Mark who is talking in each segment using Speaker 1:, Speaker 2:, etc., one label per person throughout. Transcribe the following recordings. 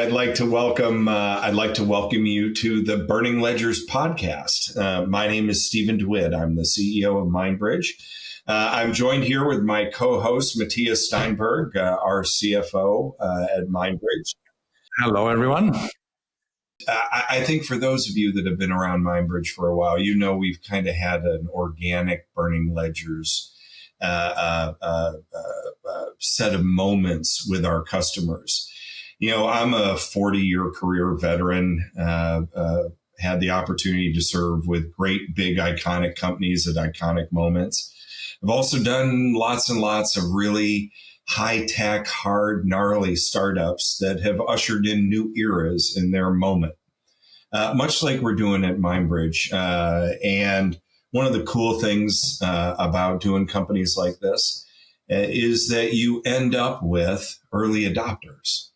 Speaker 1: I'd like to welcome you to the Burning Ledgers podcast. My name is Stephen DeWitt. I'm the CEO of MindBridge. I'm joined here with my co-host, Matthias Steinberg, our CFO at MindBridge.
Speaker 2: Hello, everyone.
Speaker 1: I think for those of you that have been around MindBridge for a while, you know we've kind of had an organic Burning Ledgers set of moments with our customers. You know, I'm a 40-year career veteran, had the opportunity to serve with great, big, iconic companies at iconic moments. I've also done lots and lots of really high-tech, hard, gnarly startups that have ushered in new eras in their moment, much like we're doing at MindBridge. And one of the cool things about doing companies like this is that you end up with early adopters.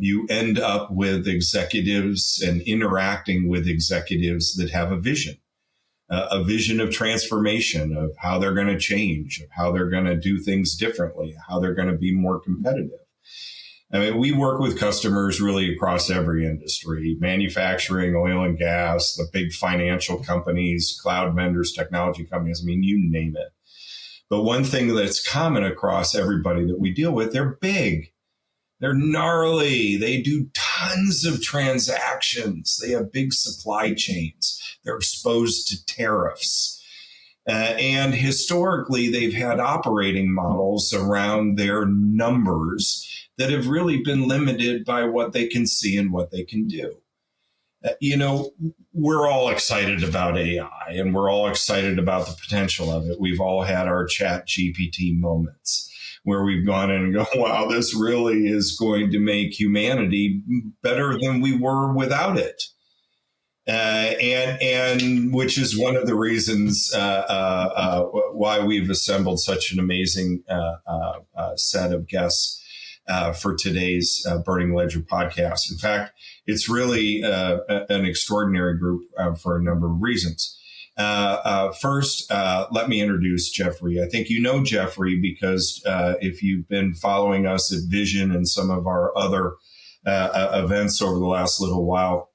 Speaker 1: You end up with executives and interacting with executives that have a vision of transformation, of how they're going to change, of how they're going to do things differently, how they're going to be more competitive. I mean, we work with customers really across every industry: manufacturing, oil and gas, the big financial companies, cloud vendors, technology companies. I mean, you name it. But one thing that's common across everybody that we deal with, they're big. They're gnarly. They do tons of transactions. They have big supply chains. They're exposed to tariffs. And historically, they've had operating models around their numbers that have really been limited by what they can see and what they can do. You know, we're all excited about AI and we're all excited about the potential of it. We've all had our Chat GPT moments where we've gone in and go, wow, this really is going to make humanity better than we were without it. And which is one of the reasons why we've assembled such an amazing set of guests for today's Burning Ledger podcast. In fact, it's really an extraordinary group for a number of reasons. First, let me introduce Geoffrey. I think you know Geoffrey because if you've been following us at Vision and some of our other events over the last little while,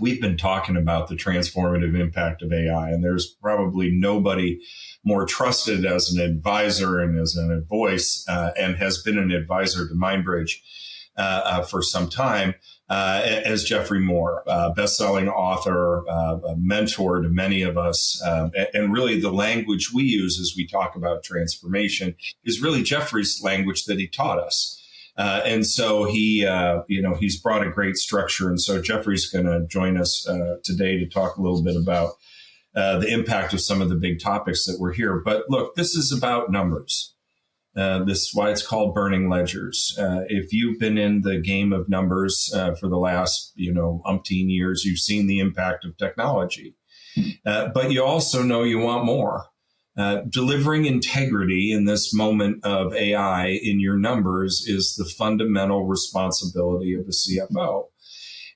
Speaker 1: we've been talking about the transformative impact of AI, and there's probably nobody more trusted as an advisor and as a voice and has been an advisor to MindBridge for some time as Geoffrey Moore, best-selling author, a mentor to many of us. And really the language we use as we talk about transformation is really Geoffrey's language that he taught us. And so he's brought a great structure. And so Geoffrey's going to join us today to talk a little bit about the impact of some of the big topics that were here. But look, this is about numbers. This is why it's called Burning Ledgers. If you've been in the game of numbers for the last, umpteen years, you've seen the impact of technology. But you also know you want more. Delivering integrity in this moment of AI in your numbers is the fundamental responsibility of a CFO.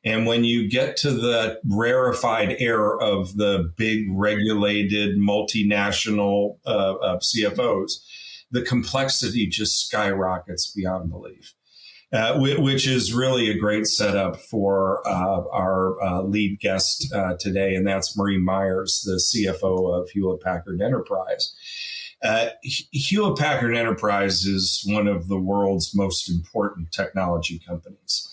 Speaker 1: And when you get to the rarefied air of the big regulated multinational CFOs, the complexity just skyrockets beyond belief, which is really a great setup for our lead guest today, and that's Marie Myers, the CFO of Hewlett Packard Enterprise. Hewlett Packard Enterprise is one of the world's most important technology companies.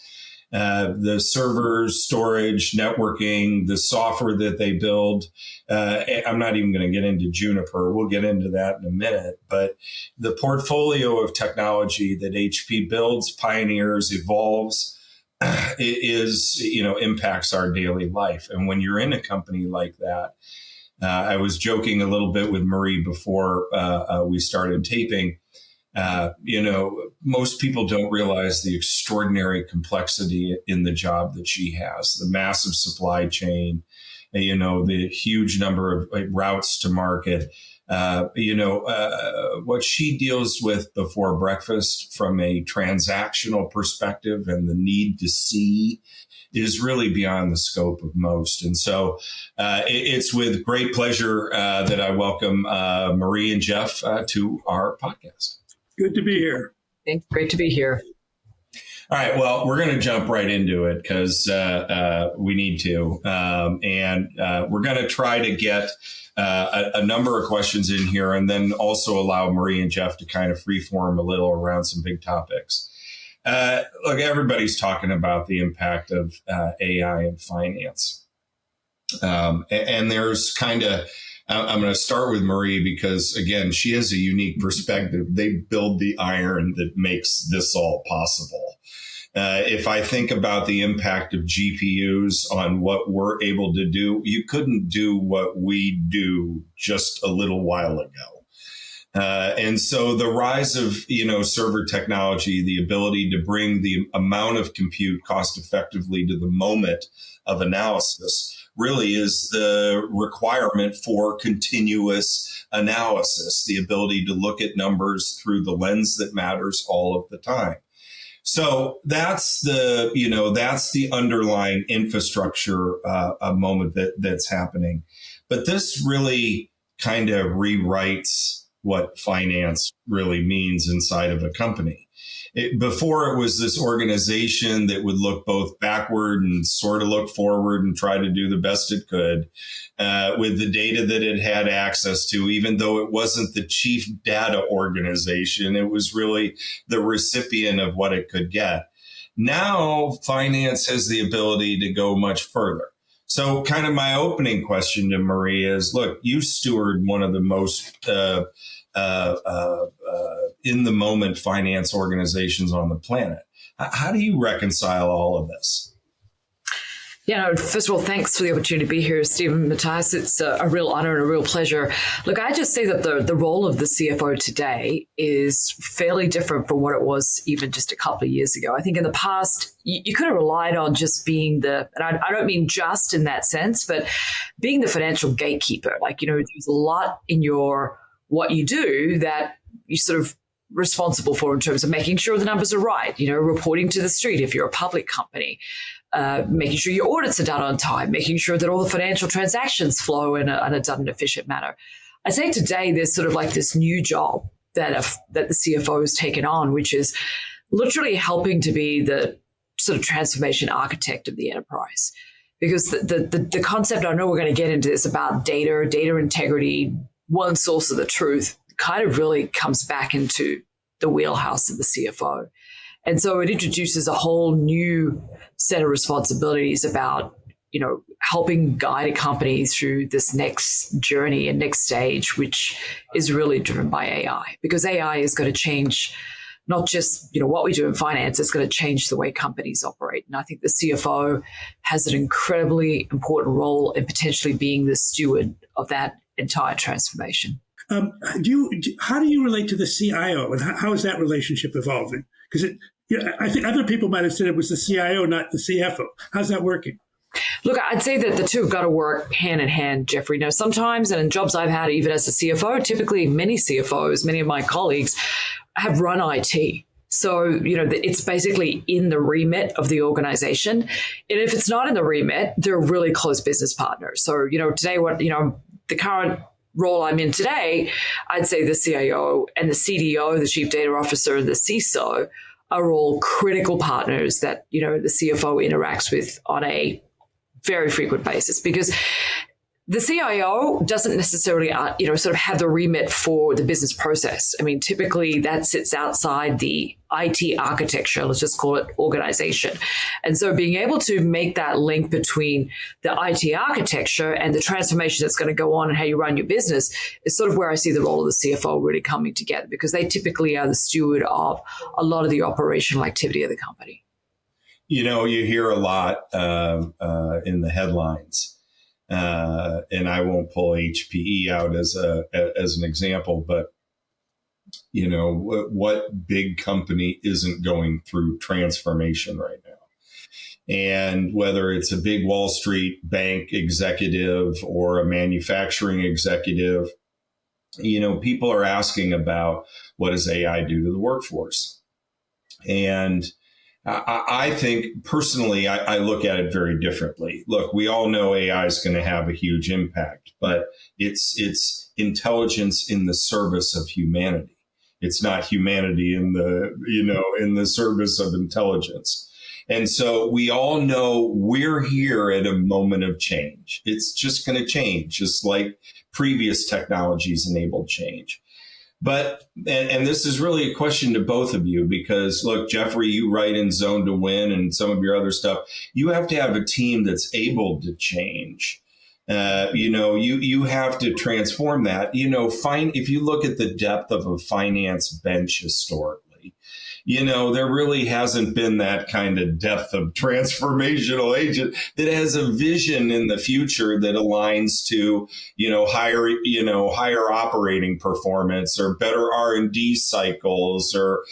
Speaker 1: The servers, storage, networking, the software that they build. I'm not even going to get into Juniper. We'll get into that in a minute. But the portfolio of technology that HP builds, pioneers, evolves, impacts our daily life. And when you're in a company like that, I was joking a little bit with Marie before we started taping. Most people don't realize the extraordinary complexity in the job that she has, the massive supply chain, the huge number of routes to market, what she deals with before breakfast from a transactional perspective and the need to see is really beyond the scope of most. And so it's with great pleasure that I welcome Marie and Jeff to our podcast.
Speaker 3: Good to be here.
Speaker 4: Thanks. Great to be here.
Speaker 1: All right. Well, we're going to jump right into it because we need to. And we're going to try to get a number of questions in here and then also allow Marie and Jeff to kind of freeform a little around some big topics. Look, everybody's talking about the impact of AI in finance. And there's kind of, I'm going to start with Marie because, again, she has a unique perspective. They build the iron that makes this all possible. If I think about the impact of GPUs on what we're able to do, you couldn't do what we do just a little while ago. And so the rise of, server technology, the ability to bring the amount of compute cost effectively to the moment of analysis really is the requirement for continuous analysis, the ability to look at numbers through the lens that matters all of the time. So that's the underlying infrastructure moment that's happening. But this really kind of rewrites what finance really means inside of a company. Before it was this organization that would look both backward and sort of look forward and try to do the best it could with the data that it had access to, even though it wasn't the chief data organization. It was really the recipient of what it could get. Now, finance has the ability to go much further. So kind of my opening question to Marie is, look, you steward one of the most in the moment finance organizations on the planet. How do you reconcile all of this?
Speaker 2: First of all, thanks for the opportunity to be here, Stephen, Matthias. It's a real honor and a real pleasure. Look, I just say that the role of the CFO today is fairly different from what it was even just a couple of years ago. I think in the past, you could have relied on just being and I don't mean just in that sense, but being the financial gatekeeper. There's a lot in what you do that you sort of responsible for in terms of making sure the numbers are right, reporting to the street if you're a public company, making sure your audits are done on time, making sure that all the financial transactions flow in a done in an efficient manner. I say today there's sort of like this new job that the CFO has taken on, which is literally helping to be the sort of transformation architect of the enterprise. Because the concept, I know we're going to get into this about data integrity, one source of the truth, kind of really comes back into the wheelhouse of the CFO. And so it introduces a whole new set of responsibilities about, helping guide a company through this next journey and next stage, which is really driven by AI. Because AI is going to change not just, what we do in finance, it's going to change the way companies operate. And I think the CFO has an incredibly important role in potentially being the steward of that entire transformation.
Speaker 3: How do you relate to the CIO, and how is that relationship evolving? Because I think other people might have said it was the CIO, not the CFO. How's that working?
Speaker 2: Look, I'd say that the two have got to work hand in hand, Geoffrey. Now, sometimes, and in jobs I've had, even as a CFO, typically many CFOs, many of my colleagues have run IT. So, it's basically in the remit of the organization. And if it's not in the remit, they're really close business partners. So, today, the current role I'm in today, I'd say the CIO and the CDO, the Chief Data Officer, and the CISO are all critical partners that, the CFO interacts with on a very frequent basis, because the CIO doesn't necessarily, sort of have the remit for the business process. I mean, typically that sits outside the IT architecture, let's just call it organization. And so being able to make that link between the IT architecture and the transformation that's going to go on and how you run your business is sort of where I see the role of the CFO really coming together, because they typically are the steward of a lot of the operational activity of the company.
Speaker 1: You hear a lot in the headlines. And I won't pull HPE out as an example, but what big company isn't going through transformation right now? And whether it's a big Wall Street bank executive or a manufacturing executive, people are asking about what does AI do to the workforce? And I think personally, I look at it very differently. Look, we all know AI is going to have a huge impact, but it's intelligence in the service of humanity. It's not humanity in the service of intelligence. And so we all know we're here at a moment of change. It's just going to change, just like previous technologies enabled change. But, and this is really a question to both of you, because look, Geoffrey, you write in Zone to Win and some of your other stuff. You have to have a team that's able to change. You have to transform that. If you look at the depth of a finance bench historically, there really hasn't been that kind of depth of transformational agent that has a vision in the future that aligns to, higher operating performance or better R&D cycles or,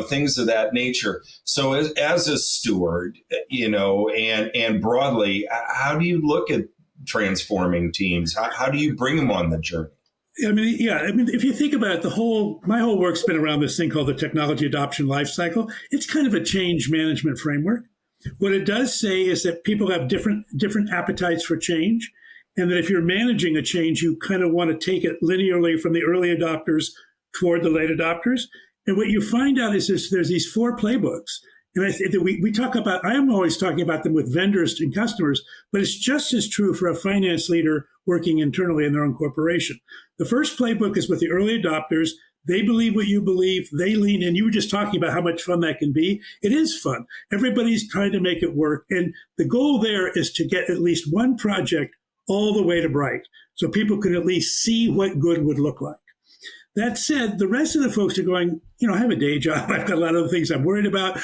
Speaker 1: things of that nature. So as a steward, and broadly, how do you look at transforming teams? How do you bring them on the journey?
Speaker 3: If you think about it, my whole work's been around this thing called the technology adoption lifecycle. It's kind of a change management framework. What it does say is that people have different appetites for change, and that if you're managing a change, you kind of want to take it linearly from the early adopters toward the late adopters. And what you find out is there's these 4 playbooks. And I think that we talk about, I am always talking about them with vendors and customers, but it's just as true for a finance leader working internally in their own corporation. The first playbook is with the early adopters. They believe what you believe. They lean in. You were just talking about how much fun that can be. It is fun. Everybody's trying to make it work. And the goal there is to get at least one project all the way to bright, so people can at least see what good would look like. That said, the rest of the folks are going, I have a day job. I've got a lot of other things I'm worried about.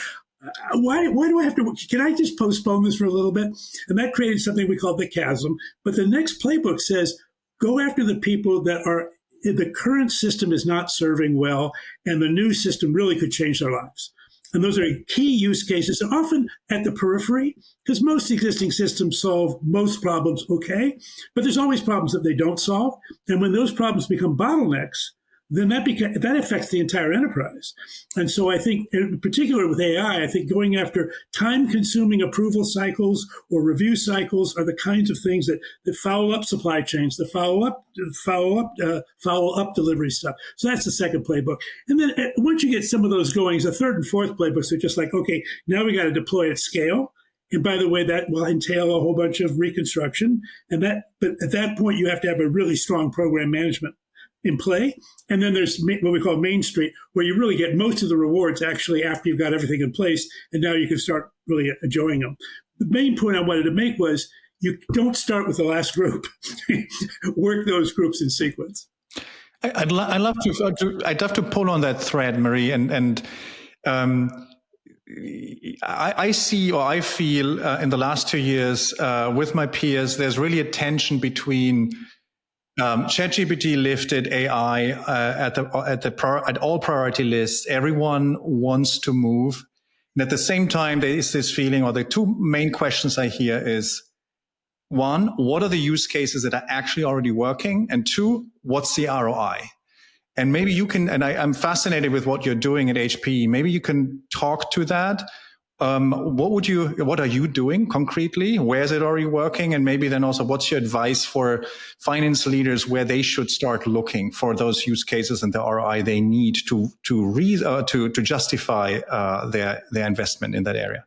Speaker 3: Why do I have to? Can I just postpone this for a little bit? And that created something we call the chasm. But the next playbook says, go after the people that are, the current system is not serving well, and the new system really could change their lives. And those are key use cases, often at the periphery, because most existing systems solve most problems okay, but there's always problems that they don't solve. And when those problems become bottlenecks, then that affects the entire enterprise. And so I think, in particular with AI, I think going after time-consuming approval cycles or review cycles are the kinds of things that follow up supply chains, that follow up delivery stuff. So that's the second playbook. And then once you get some of those going, the third and fourth playbooks are just like, okay, now we got to deploy at scale. And by the way, that will entail a whole bunch of reconstruction. But at that point, you have to have a really strong program management in play. And then there's what we call Main Street, where you really get most of the rewards actually after you've got everything in place. And now you can start really enjoying them. The main point I wanted to make was you don't start with the last group. Work those groups in sequence.
Speaker 4: I'd love to pull on that thread, Marie. And I see, or I feel in the last 2 years with my peers, there's really a tension between ChatGPT lifted AI at all priority lists. Everyone wants to move. And at the same time, there is this feeling, or the 2 main questions I hear is, 1, what are the use cases that are actually already working? And 2, what's the ROI? And maybe you can, and I'm fascinated with what you're doing at HPE. Maybe you can talk to that. What are you doing concretely? Where is it already working? And maybe then also, what's your advice for finance leaders where they should start looking for those use cases and the ROI they need to justify their investment in that area?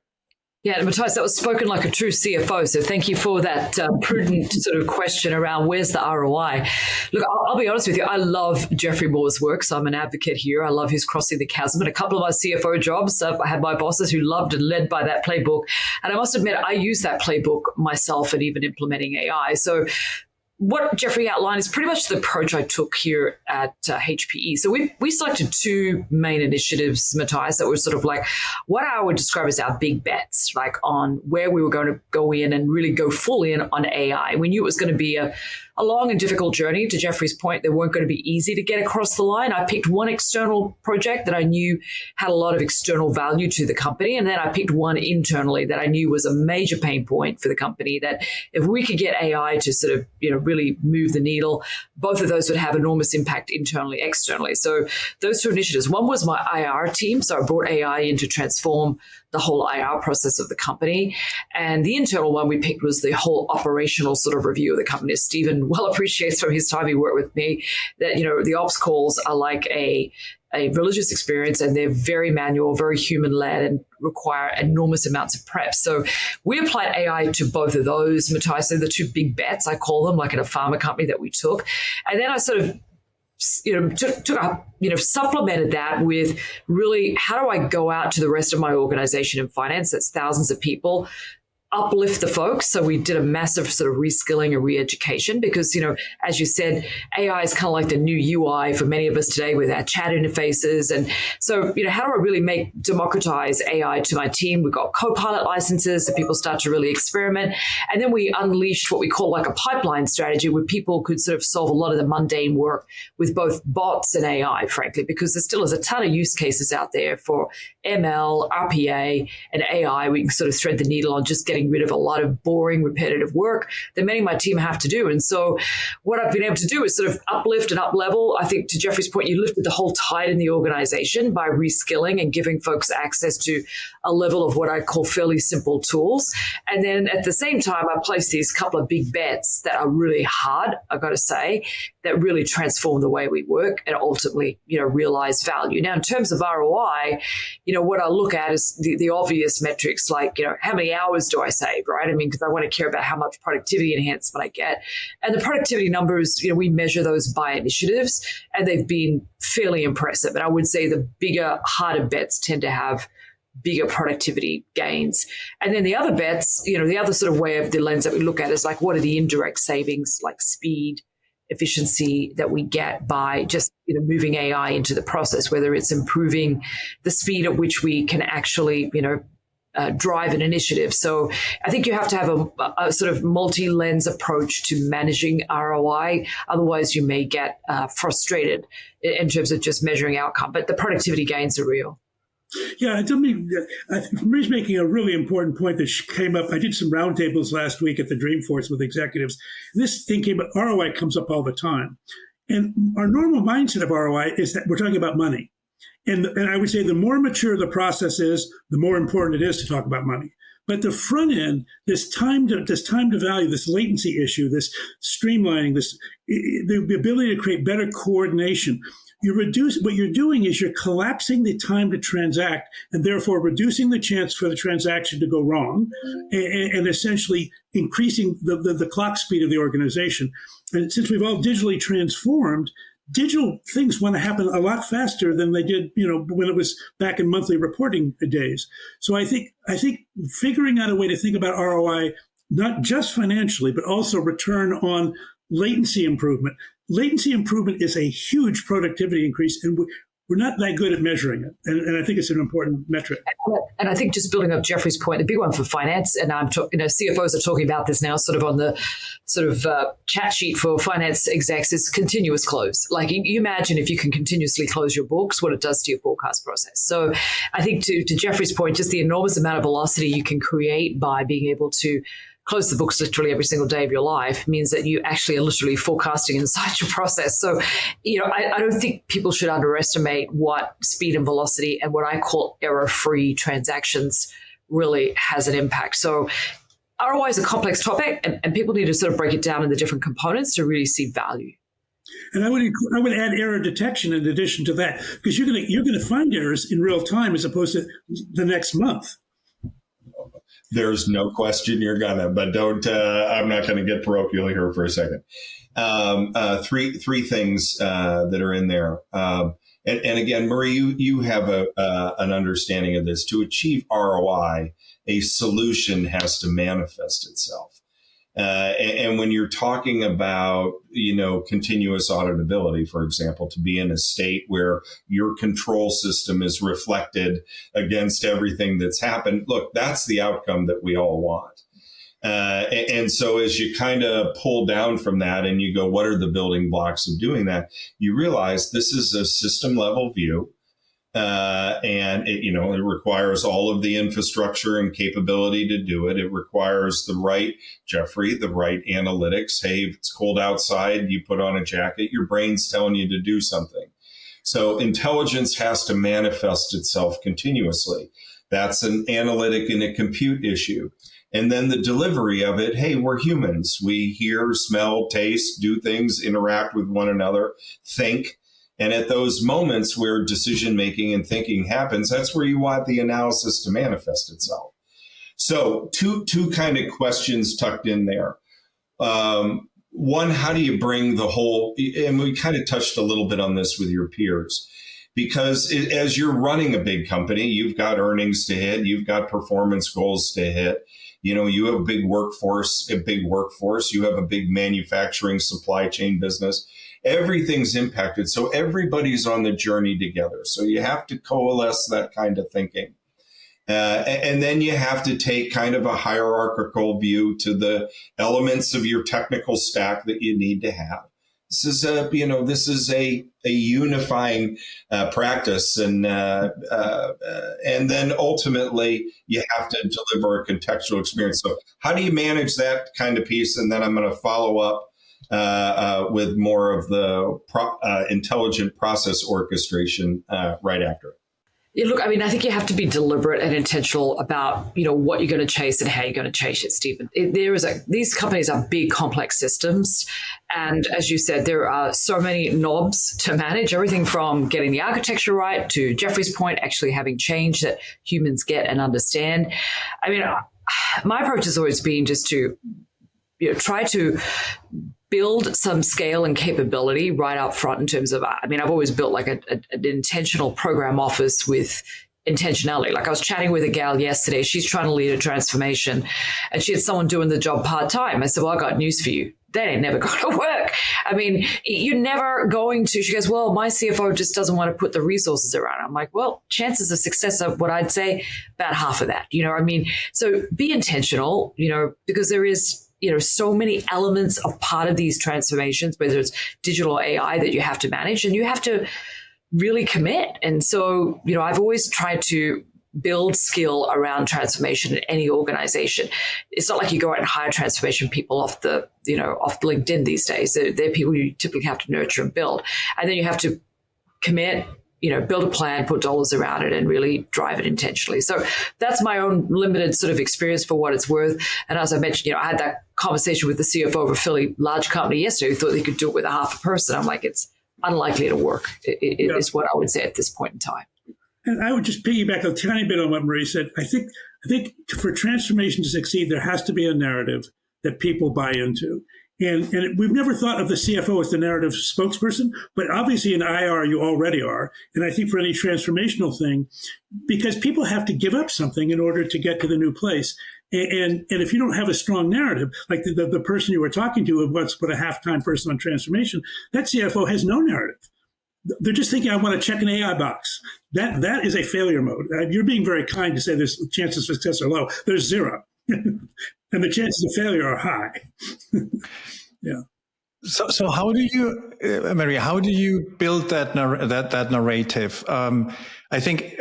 Speaker 2: Yeah, Matthias, that was spoken like a true CFO. So thank you for that prudent sort of question around where's the ROI. Look, I'll be honest with you. I love Geoffrey Moore's work. So I'm an advocate here. I love his Crossing the Chasm. And a couple of my CFO jobs, I had my bosses who loved and led by that playbook. And I must admit, I use that playbook myself and even implementing AI. So what Geoffrey outlined is pretty much the approach I took here at HPE. So we selected 2 main initiatives, Matthias, that were sort of like what I would describe as our big bets, like on where we were going to go in and really go full in on AI. We knew it was going to be a long and difficult journey. To Geoffrey's point, they weren't going to be easy to get across the line. I picked one external project that I knew had a lot of external value to the company. And then I picked one internally that I knew was a major pain point for the company, that if we could get AI to sort of, really move the needle, both of those would have enormous impact internally, externally. So those 2 initiatives, one was my IR team. So I brought AI in to transform the whole IR process of the company. And the internal one we picked was the whole operational sort of review of the company. As Stephen well appreciates from his time he worked with me, that, the ops calls are like a a religious experience, and they're very manual, very human-led, and require enormous amounts of prep. So we applied AI to both of those, Matthias. So the two big bets, I call them, like at a pharma company that we took. And then I sort of supplemented that with really, how do I go out to the rest of my organization in finance? That's thousands of people, uplift the folks. So we did a massive sort of reskilling and re-education because, as you said, AI is kind of like the new UI for many of us today with our chat interfaces. And so, how do I really democratize AI to my team? We've got Copilot licenses so people start to really experiment. And then we unleashed what we call like a pipeline strategy where people could sort of solve a lot of the mundane work with both bots and AI, frankly, because there still is a ton of use cases out there for ML, RPA, and AI. We can sort of thread the needle on just getting rid of a lot of boring, repetitive work that many of my team have to do. And so what I've been able to do is sort of uplift and up-level. I think to Geoffrey's point, you lifted the whole tide in the organization by reskilling and giving folks access to a level of what I call fairly simple tools. And then at the same time, I placed these couple of big bets that are really hard, I've got to say, that really transform the way we work and ultimately, realize value. Now, in terms of ROI, what I look at is the obvious metrics like, how many hours do I save, right? I mean, because I want to care about how much productivity enhancement I get. And the productivity numbers, we measure those by initiatives, and they've been fairly impressive. And I would say the bigger, harder bets tend to have bigger productivity gains. And then the other bets, the other sort of way of the lens that we look at is like, what are the indirect savings, like speed, efficiency that we get by just moving AI into the process, whether it's improving the speed at which we can actually drive an initiative. So I think you have to have a sort of multi-lens approach to managing ROI. Otherwise, you may get frustrated in terms of just measuring outcome. But the productivity gains are real.
Speaker 3: Yeah, Marie's making a really important point that came up. I did some roundtables last week at the Dreamforce with executives. This thing came up, ROI comes up all the time. And our normal mindset of ROI is that we're talking about money. And I would say the more mature the process is, the more important it is to talk about money. But the front end, this time to value, this latency issue, this streamlining, the ability to create better coordination. What you're doing is you're collapsing the time to transact and therefore reducing the chance for the transaction to go wrong and essentially increasing the clock speed of the organization. And since we've all digitally transformed, digital things want to happen a lot faster than they did, when it was back in monthly reporting days. So I think figuring out a way to think about ROI, not just financially, but also return on latency improvement. Latency improvement is a huge productivity increase, and we're not that good at measuring it. And I think it's an important metric.
Speaker 2: And I think just building up Geoffrey's point, the big one for finance, and CFOs are talking about this now sort of on the sort of chat sheet for finance execs, is continuous close. Like you imagine if you can continuously close your books, what it does to your forecast process. So I think to Geoffrey's point, just the enormous amount of velocity you can create by being able to close the books literally every single day of your life means that you actually are literally forecasting inside your process. So, I don't think people should underestimate what speed and velocity and what I call error-free transactions really has an impact. So ROI is a complex topic, and people need to sort of break it down into different components to really see value.
Speaker 3: And I would add error detection in addition to that, because you're going to find errors in real time as opposed to the next month.
Speaker 1: There's no question you're gonna, but don't. I'm not going to get parochial here for a second. Three things that are in there, and again, Marie, you have an understanding of this. To achieve ROI, a solution has to manifest itself. And when you're talking about, continuous auditability, for example, to be in a state where your control system is reflected against everything that's happened, look, that's the outcome that we all want. And so as you kind of pull down from that and you go, what are the building blocks of doing that? You realize this is a system level view. And it requires all of the infrastructure and capability to do it. It requires the right analytics. Hey, if it's cold outside, you put on a jacket, your brain's telling you to do something. So intelligence has to manifest itself continuously. That's an analytic and a compute issue. And then the delivery of it, hey, we're humans. We hear, smell, taste, do things, interact with one another, think. And at those moments where decision making and thinking happens, that's where you want the analysis to manifest itself. So two kind of questions tucked in there. One, how do you bring the whole, and we kind of touched a little bit on this with your peers, because as you're running a big company, you've got earnings to hit, you've got performance goals to hit. You have a big workforce, you have a big manufacturing supply chain business. Everything's impacted. So everybody's on the journey together. So you have to coalesce that kind of thinking. And then you have to take kind of a hierarchical view to the elements of your technical stack that you need to have. This is a unifying practice, and then ultimately you have to deliver a contextual experience. So how do you manage that kind of piece? And then I'm going to follow up with more of the intelligent process orchestration right after it.
Speaker 2: Yeah, look, I mean, I think you have to be deliberate and intentional about, what you're going to chase and how you're going to chase it, Stephen. These companies are big, complex systems. And as you said, there are so many knobs to manage, everything from getting the architecture right to Geoffrey's point, actually having change that humans get and understand. I mean, my approach has always been just to try to build some scale and capability right up front in terms of, I've always built like an intentional program office with intentionality. Like I was chatting with a gal yesterday, she's trying to lead a transformation and she had someone doing the job part-time. I said, well, I got news for you. That ain't never going to work. I mean, you're never going to, she goes, well, my CFO just doesn't want to put the resources around. I'm like, well, chances of success are what I'd say about half of that. So be intentional, because there is, so many elements of part of these transformations, whether it's digital AI that you have to manage and you have to really commit. And so, I've always tried to build skill around transformation in any organization. It's not like you go out and hire transformation people off LinkedIn these days. They're people you typically have to nurture and build. And then you have to commit, build a plan, put dollars around it and really drive it intentionally. So that's my own limited sort of experience for what it's worth. And as I mentioned, I had that conversation with the CFO of a fairly large company yesterday who thought they could do it with a half a person. I'm like, it's unlikely to work, is what I would say at this point in time.
Speaker 3: And I would just piggyback a tiny bit on what Marie said. I think for transformation to succeed, there has to be a narrative that people buy into. And we've never thought of the CFO as the narrative spokesperson, but obviously in IR, you already are. And I think for any transformational thing, because people have to give up something in order to get to the new place. And if you don't have a strong narrative, like the person you were talking to, what's put a half-time person on transformation, that CFO has no narrative. They're just thinking, I want to check an AI box. That is a failure mode. You're being very kind to say there's chances of success are low. There's zero. And the chances of failure are high. Yeah.
Speaker 4: So how do you, Mary, how do you build that narrative? I think,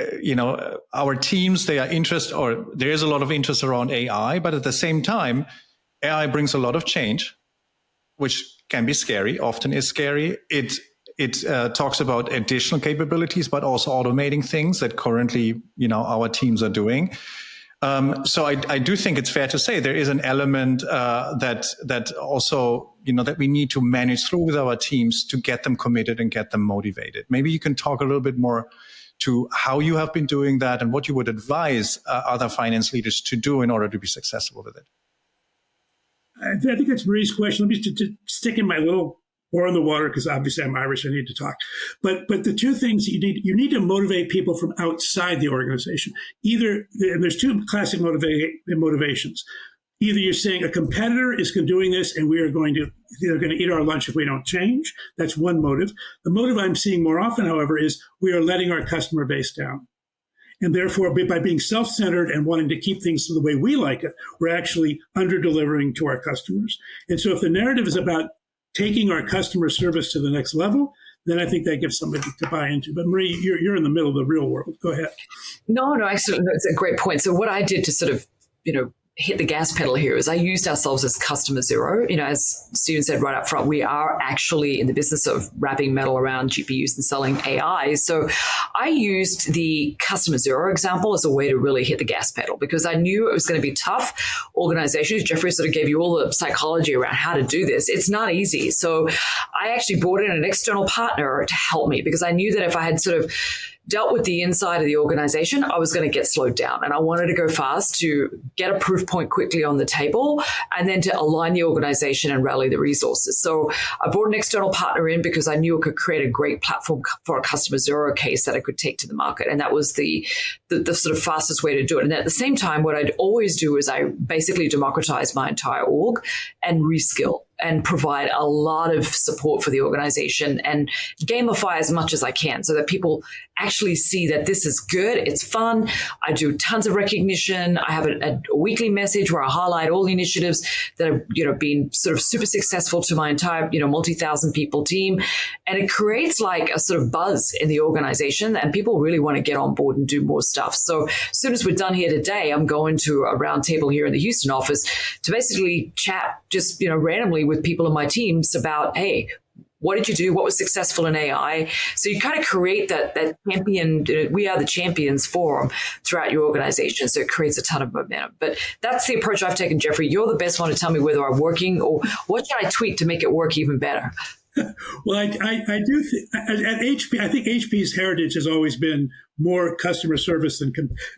Speaker 4: our teams, they are interested, or there is a lot of interest around AI, but at the same time, AI brings a lot of change, which can be scary, often is scary. It talks about additional capabilities, but also automating things that currently, our teams are doing. So I do think it's fair to say there is an element that also, that we need to manage through with our teams to get them committed and get them motivated. Maybe you can talk a little bit more to how you have been doing that and what you would advise other finance leaders to do in order to be successful with it.
Speaker 3: I think that's Marie's question. Let me just stick in my little oar in the water, because obviously I'm Irish, I need to talk. But the two things you need to motivate people from outside the organization. And there's two classic motivations. Either you're saying a competitor is doing this and they're going to eat our lunch if we don't change. That's one motive. The motive I'm seeing more often, however, is we are letting our customer base down. And therefore, by being self-centered and wanting to keep things the way we like it, we're actually under-delivering to our customers. And so if the narrative is about taking our customer service to the next level, then I think that gives somebody to buy into. But Marie, you're in the middle of the real world. Go ahead.
Speaker 2: No, actually, it's a great point. So what I did to sort of, hit the gas pedal here is I used ourselves as customer zero. As Stephen said right up front, we are actually in the business of wrapping metal around GPUs and selling AI. So I used the customer zero example as a way to really hit the gas pedal because I knew it was going to be tough. Organizations, Geoffrey sort of gave you all the psychology around how to do this. It's not easy. So I actually brought in an external partner to help me because I knew that if I had sort of dealt with the inside of the organization, I was going to get slowed down. And I wanted to go fast to get a proof point quickly on the table and then to align the organization and rally the resources. So I brought an external partner in because I knew it could create a great platform for a customer zero case that I could take to the market. And that was the sort of fastest way to do it. And at the same time, what I'd always do is I basically democratize my entire org and reskill and provide a lot of support for the organization and gamify as much as I can so that people actually see that this is good, it's fun. I do tons of recognition. I have a weekly message where I highlight all the initiatives that have been sort of super successful to my entire multi-thousand people team. And it creates like a sort of buzz in the organization and people really want to get on board and do more stuff. So as soon as we're done here today, I'm going to a roundtable here in the Houston office to basically chat just randomly with people in my teams about, hey, what did you do? What was successful in AI? So you kind of create that champion, we are the champions forum throughout your organization. So it creates a ton of momentum. But that's the approach I've taken, Geoffrey. You're the best one to tell me whether I'm working or what should I tweak to make it work even better?
Speaker 3: Well, I do think at HP, I think HP's heritage has always been more customer service than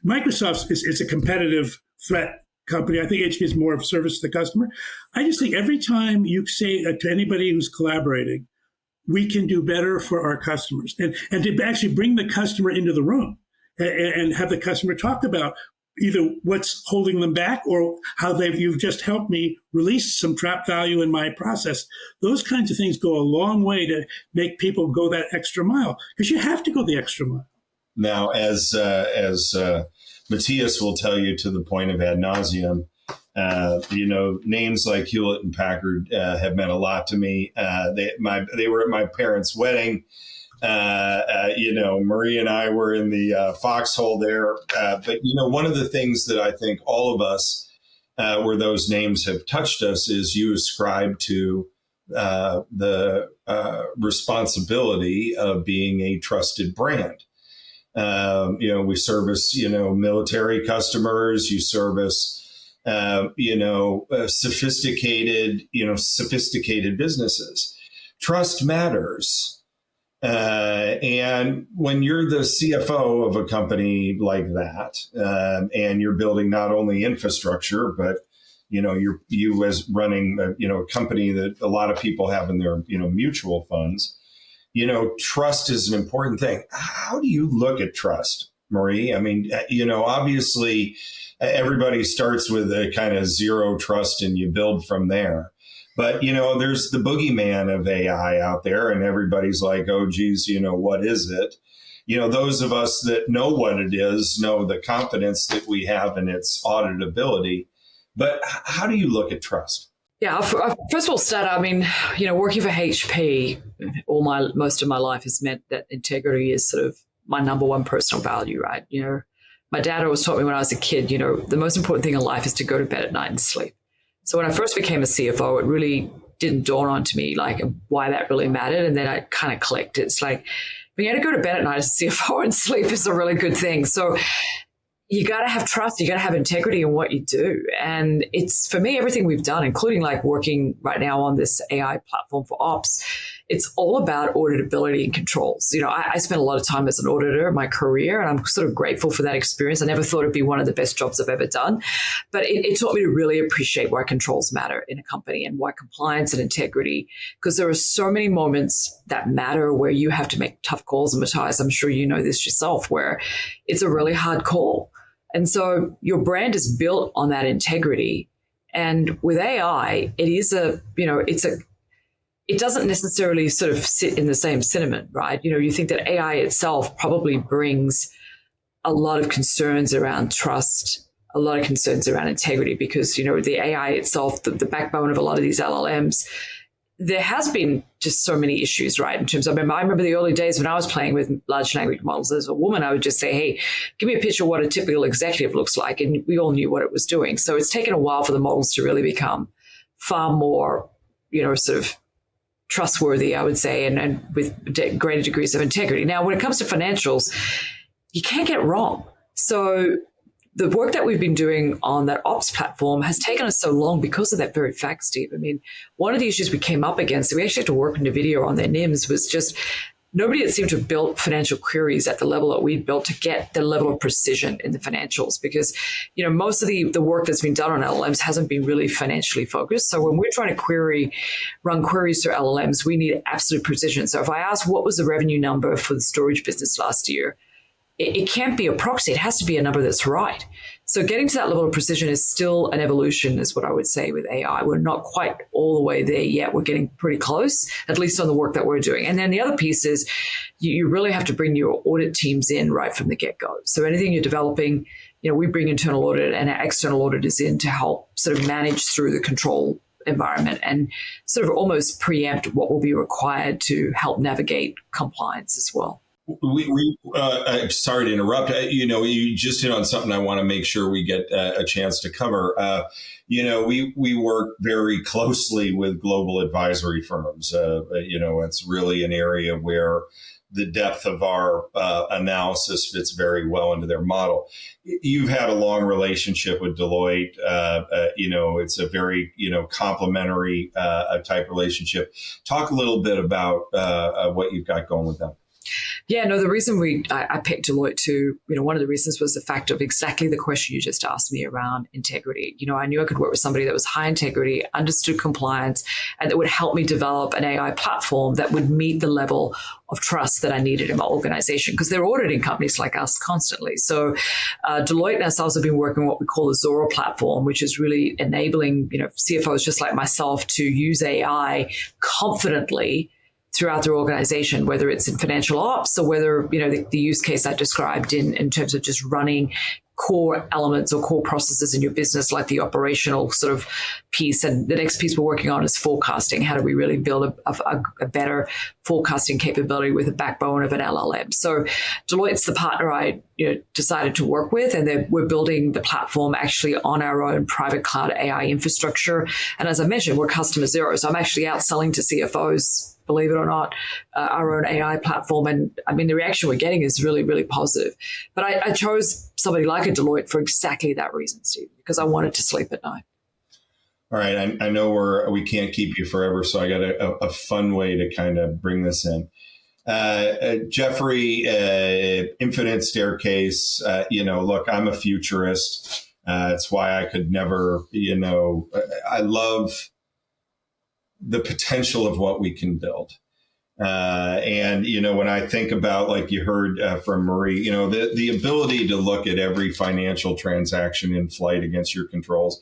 Speaker 3: Microsoft's is a competitive threat company. I think HP is more of service to the customer. I just think every time you say to anybody who's collaborating, we can do better for our customers and to actually bring the customer into the room and have the customer talk about either what's holding them back or how you've just helped me release some trapped value in my process. Those kinds of things go a long way to make people go that extra mile because you have to go the extra mile.
Speaker 1: Now, as Matthias will tell you to the point of ad nauseum, names like Hewlett and Packard have meant a lot to me. They were at my parents' wedding. Marie and I were in the foxhole there. But one of the things that I think all of us, where those names have touched us, is you ascribe to the responsibility of being a trusted brand. We service, military customers, you service, sophisticated businesses. Trust matters. And when you're the CFO of a company like that, and you're building not only infrastructure, but, you as running, a company that a lot of people have in their, mutual funds, trust is an important thing. How do you look at trust, Marie? I mean, obviously everybody starts with a kind of zero trust and you build from there. But, there's the boogeyman of AI out there and everybody's like, oh, geez, what is it? Those of us that know what it is know the confidence that we have in its auditability. But how do you look at trust?
Speaker 2: Yeah, first of all, working for HP most of my life has meant that integrity is sort of my number one personal value, right? My dad always taught me when I was a kid, the most important thing in life is to go to bed at night and sleep. So when I first became a CFO, it really didn't dawn on to me like why that really mattered. And then I kind of clicked. It's like being able to go to bed at night as a CFO and sleep is a really good thing. So you got to have trust. You got to have integrity in what you do. And it's, for me, everything we've done, including like working right now on this AI platform for ops, it's all about auditability and controls. I spent a lot of time as an auditor in my career, and I'm sort of grateful for that experience. I never thought it'd be one of the best jobs I've ever done, but it taught me to really appreciate why controls matter in a company and why compliance and integrity, because there are so many moments that matter where you have to make tough calls. And Matthias, I'm sure you know this yourself, where it's a really hard call. And so your brand is built on that integrity. And with AI, it is it doesn't necessarily sort of sit in the same sentiment, right? You think that AI itself probably brings a lot of concerns around trust, a lot of concerns around integrity, because, the AI itself, the backbone of a lot of these LLMs, there has been just so many issues, right? In terms of, I remember the early days when I was playing with large language models as a woman, I would just say, hey, give me a picture of what a typical executive looks like. And we all knew what it was doing. So it's taken a while for the models to really become far more, sort of trustworthy, I would say, and with greater degrees of integrity. Now, when it comes to financials, you can't get wrong. So the work that we've been doing on that ops platform has taken us so long because of that very fact, Steve. I mean, one of the issues we came up against, we actually had to work in NVIDIA on their NIMs, was just nobody had seemed to have built financial queries at the level that we'd built to get the level of precision in the financials. Because, most of the work that's been done on LLMs hasn't been really financially focused. So when we're trying to run queries through LLMs, we need absolute precision. So if I ask what was the revenue number for the storage business last year, it can't be a proxy. It has to be a number that's right. So getting to that level of precision is still an evolution, is what I would say with AI. We're not quite all the way there yet. We're getting pretty close, at least on the work that we're doing. And then the other piece is you really have to bring your audit teams in right from the get-go. So anything you're developing, we bring internal audit and our external auditors in to help sort of manage through the control environment and sort of almost preempt what will be required to help navigate compliance as well.
Speaker 1: Sorry to interrupt. You just hit on something I want to make sure we get a chance to cover. We work very closely with global advisory firms. It's really an area where the depth of our analysis fits very well into their model. You've had a long relationship with Deloitte. It's a very, complementary type relationship. Talk a little bit about what you've got going with them.
Speaker 2: Yeah, no, the reason I picked Deloitte too, one of the reasons was the fact of exactly the question you just asked me around integrity. I knew I could work with somebody that was high integrity, understood compliance, and that would help me develop an AI platform that would meet the level of trust that I needed in my organization, because they're auditing companies like us constantly. So Deloitte and ourselves have been working on what we call the Zora platform, which is really enabling, CFOs just like myself to use AI confidently throughout their organization, whether it's in financial ops or whether, the use case I described in terms of just running core elements or core processes in your business, like the operational sort of piece. And the next piece we're working on is forecasting. How do we really build a better forecasting capability with a backbone of an LLM? So Deloitte's the partner I decided to work with, and we're building the platform actually on our own private cloud AI infrastructure. And as I mentioned, we're customer zero. So I'm actually out selling to CFOs, believe it or not, our own AI platform. And I mean, the reaction we're getting is really, really positive. But I chose somebody like a Deloitte for exactly that reason, Steve, because I wanted to sleep at night.
Speaker 1: All right. I know we can't keep you forever, so I got a fun way to kind of bring this in. Geoffrey, Infinite Staircase, look, I'm a futurist. It's why I could never, I love the potential of what we can build. And when I think about, like you heard from Marie, the ability to look at every financial transaction in flight against your controls.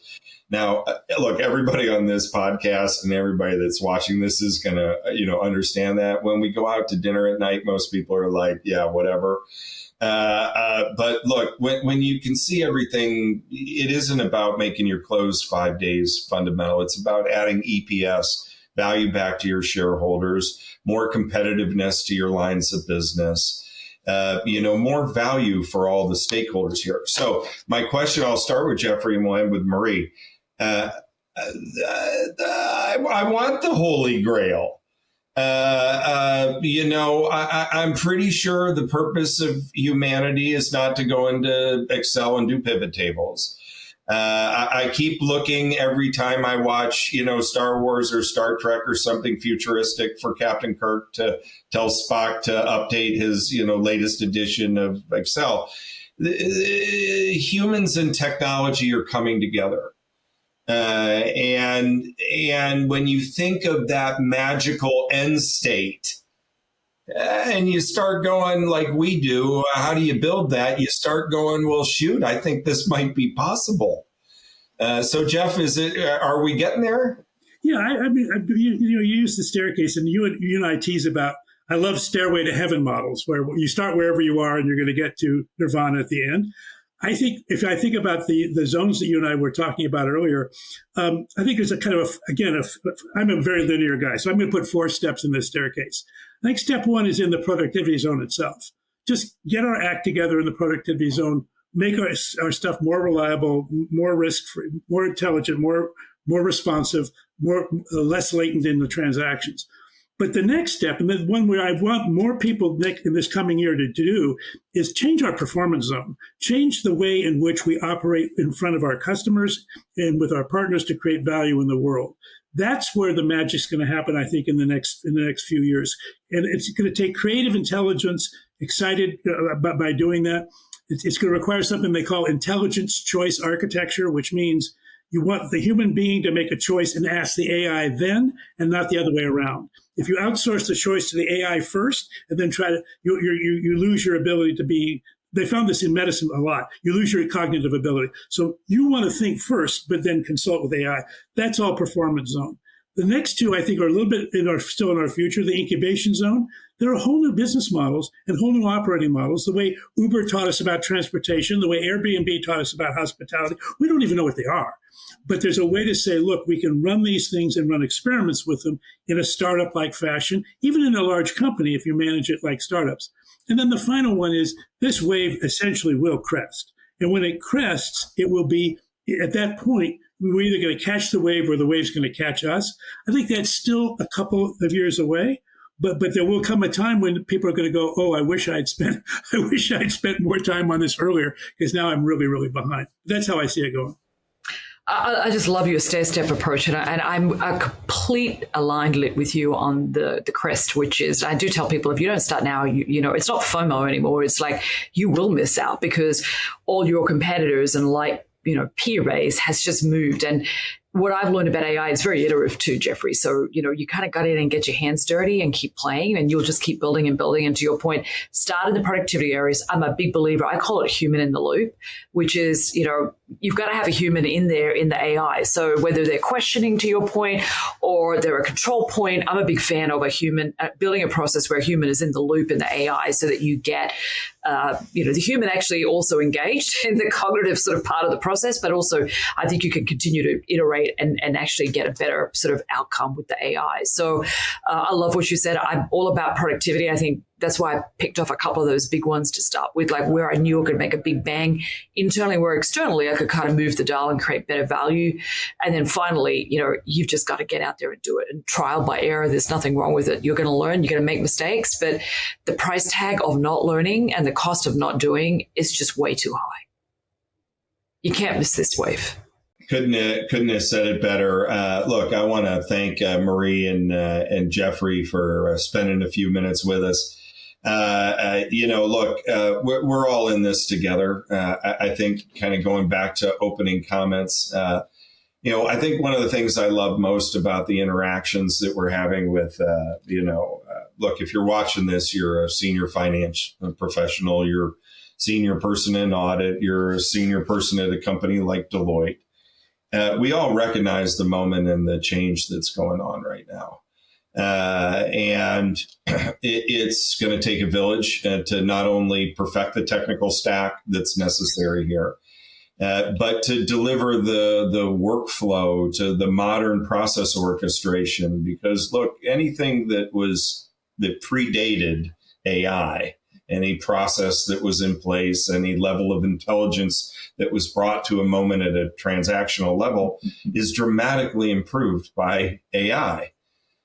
Speaker 1: Now, look, everybody on this podcast and everybody that's watching this is going to, understand that when we go out to dinner at night, most people are like, yeah, whatever. But look, when you can see everything, it isn't about making your close 5 days fundamental. It's about adding EPS, value back to your shareholders, more competitiveness to your lines of business, more value for all the stakeholders here. So my question, I'll start with Geoffrey and we'll end with Marie. I want the Holy Grail. I'm pretty sure the purpose of humanity is not to go into Excel and do pivot tables. I keep looking every time I watch, Star Wars or Star Trek or something futuristic for Captain Kirk to tell Spock to update his, latest edition of Excel. Humans and technology are coming together. And when you think of that magical end state, and you start going like we do, how do you build that? You start going, well, shoot, I think this might be possible. So, Jeff, are we getting there?
Speaker 3: Yeah, I mean, you use the staircase, and you and I tease about, I love stairway to heaven models, where you start wherever you are and you're going to get to nirvana at the end. I think if I think about the zones that you and I were talking about earlier, I think there's a kind of, I'm a very linear guy, so I'm going to put 4 steps in this staircase. I think step 1 is in the productivity zone itself. Just get our act together in the productivity zone, make our stuff more reliable, more risk-free, more intelligent, more responsive, less latent in the transactions. But the next step, and the one where I want more people in this coming year to do, is change our performance zone, change the way in which we operate in front of our customers and with our partners to create value in the world. That's where the magic's going to happen, I think, in the next few years. And it's going to take creative intelligence, excited by doing that. It's going to require something they call intelligence choice architecture, which means you want the human being to make a choice and ask the AI then, and not the other way around. If you outsource the choice to the AI first, and then you lose your ability to be. They found this in medicine a lot. You lose your cognitive ability. So you want to think first, but then consult with AI. That's all performance zone. The next 2, I think, are a little bit still in our future. The incubation zone. There are whole new business models and whole new operating models. The way Uber taught us about transportation, the way Airbnb taught us about hospitality. We don't even know what they are. But there's a way to say, look, we can run these things and run experiments with them in a startup-like fashion, even in a large company if you manage it like startups. And then the final one is this wave essentially will crest. And when it crests, it will be, at that point, we're either going to catch the wave or the wave's going to catch us. I think that's still a couple of years away. But there will come a time when people are going to go, oh, I wish I'd spent more time on this earlier, because now I'm really, really behind. That's how I see it going.
Speaker 2: I just love your stair-step approach, and I'm a complete aligned with you on the crest, which is, I do tell people, if you don't start now, you know, it's not FOMO anymore. It's like you will miss out because all your competitors and peer base has just moved. And what I've learned about AI is very iterative too, Geoffrey. So, you kind of got in and get your hands dirty and keep playing, and you'll just keep building and building. And to your point, start in the productivity areas. I'm a big believer. I call it human in the loop, which is, you've got to have a human in there in the AI. So whether they're questioning, to your point, or they're a control point, I'm a big fan of a human, building a process where a human is in the loop in the AI so that you get, the human actually also engaged in the cognitive sort of part of the process, but also I think you can continue to iterate and actually get a better sort of outcome with the AI. So I love what you said. I'm all about productivity. I think that's why I picked off a couple of those big ones to start with, like where I knew I could make a big bang internally, where externally I could kind of move the dial and create better value. And then finally, you've just got to get out there and do it. And trial by error, there's nothing wrong with it. You're going to learn, you're going to make mistakes, but the price tag of not learning and the cost of not doing is just way too high. You can't miss this wave.
Speaker 1: Couldn't have said it better. Look, I want to thank Marie and Geoffrey for spending a few minutes with us. We're all in this together. I think kind of going back to opening comments, I think one of the things I love most about the interactions that we're having with, look, if you're watching this, you're a senior finance professional, you're a senior person in audit, you're a senior person at a company like Deloitte. We all recognize the moment and the change that's going on right now. And it's going to take a village to not only perfect the technical stack that's necessary here, but to deliver the workflow to the modern process orchestration. Because look, anything that predated AI, any process that was in place, any level of intelligence that was brought to a moment at a transactional level is dramatically improved by AI.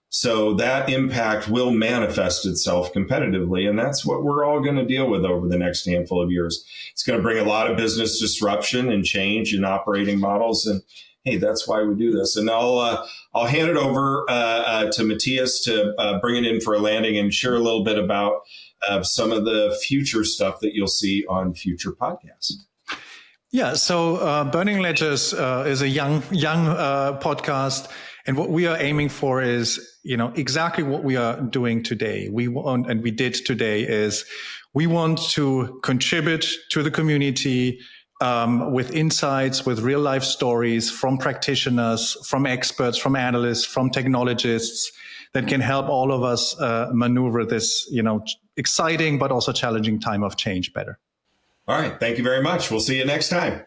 Speaker 1: So that impact will manifest itself competitively. And that's what we're all going to deal with over the next handful of years. It's going to bring a lot of business disruption and change in operating models. And hey, that's why we do this. And I'll hand it over to Matthias to bring it in for a landing and share a little bit about some of the future stuff that you'll see on future podcasts.
Speaker 4: Yeah, so Burning Ledgers is a young podcast. And what we are aiming for is, exactly what we are doing today. We did today is we want to contribute to the community with insights, with real life stories from practitioners, from experts, from analysts, from technologists that can help all of us maneuver this, exciting but also challenging time of change better.
Speaker 1: All right. Thank you very much. We'll see you next time.